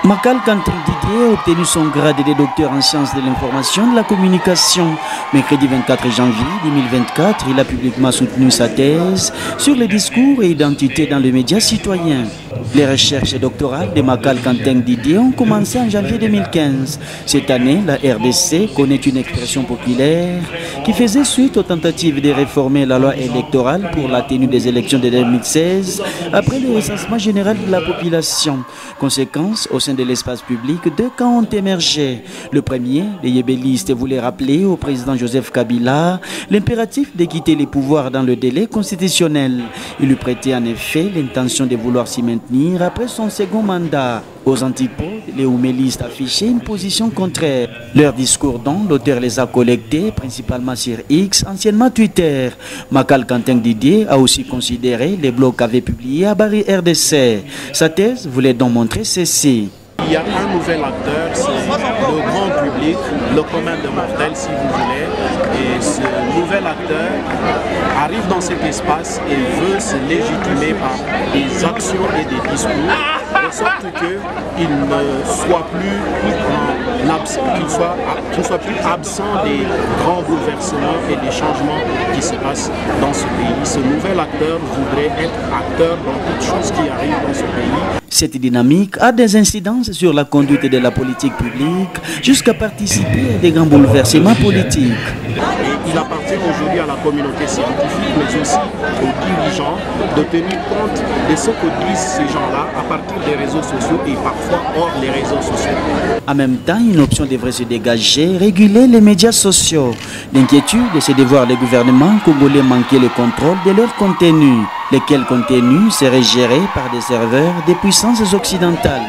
Makal Kanteng Didier a obtenu son grade de docteur en sciences de l'information et de la communication. Mercredi 24 janvier 2024, il a publiquement soutenu sa thèse sur les discours et identités dans les médias citoyens. Les recherches doctorales de Makal Kanteng Didier ont commencé en janvier 2015. Cette année, la RDC connaît une expression populaire qui faisait suite aux tentatives de réformer la loi électorale pour la tenue des élections de 2016 après le recensement général de la population. Conséquence, au sein de l'espace public, deux cas ont émergé. Le premier, les yébélistes voulaient rappeler au président Joseph Kabila l'impératif de quitter les pouvoirs dans le délai constitutionnel. Il lui prêtait en effet l'intention de vouloir s'y maintenir après son second mandat. Aux antipodes, les oumélistes affichaient une position contraire. Leur discours, dont l'auteur les a collectés, principalement sur X, anciennement Twitter. Makal Kanteng Didier a aussi considéré les blogs qu'avait publiés à Bari RDC. Sa thèse voulait donc montrer ceci. Il y a un nouvel acteur, c'est le grand public, le commun des mortels si vous voulez. Et ce nouvel acteur arrive dans cet espace et veut se légitimer par des actions et des discours, de sorte qu'il ne soit plus absent des grands bouleversements et des changements qui se passent dans ce pays. Ce nouvel acteur voudrait être acteur dans toutes choses qui arrivent dans ce pays. Cette dynamique a des incidences sur la conduite de la politique publique jusqu'à participer à des grands bouleversements politiques. Et il appartient aujourd'hui à la communauté scientifique, mais aussi aux dirigeants, de tenir compte de ce que disent ces gens-là à partir des réseaux sociaux et parfois hors les réseaux sociaux. En même temps, une option devrait se dégager, réguler les médias sociaux. L'inquiétude, c'est de voir les gouvernements congolais manquer le contrôle de leur contenu, lesquels contenus seraient gérés par des serveurs des puissances occidentales.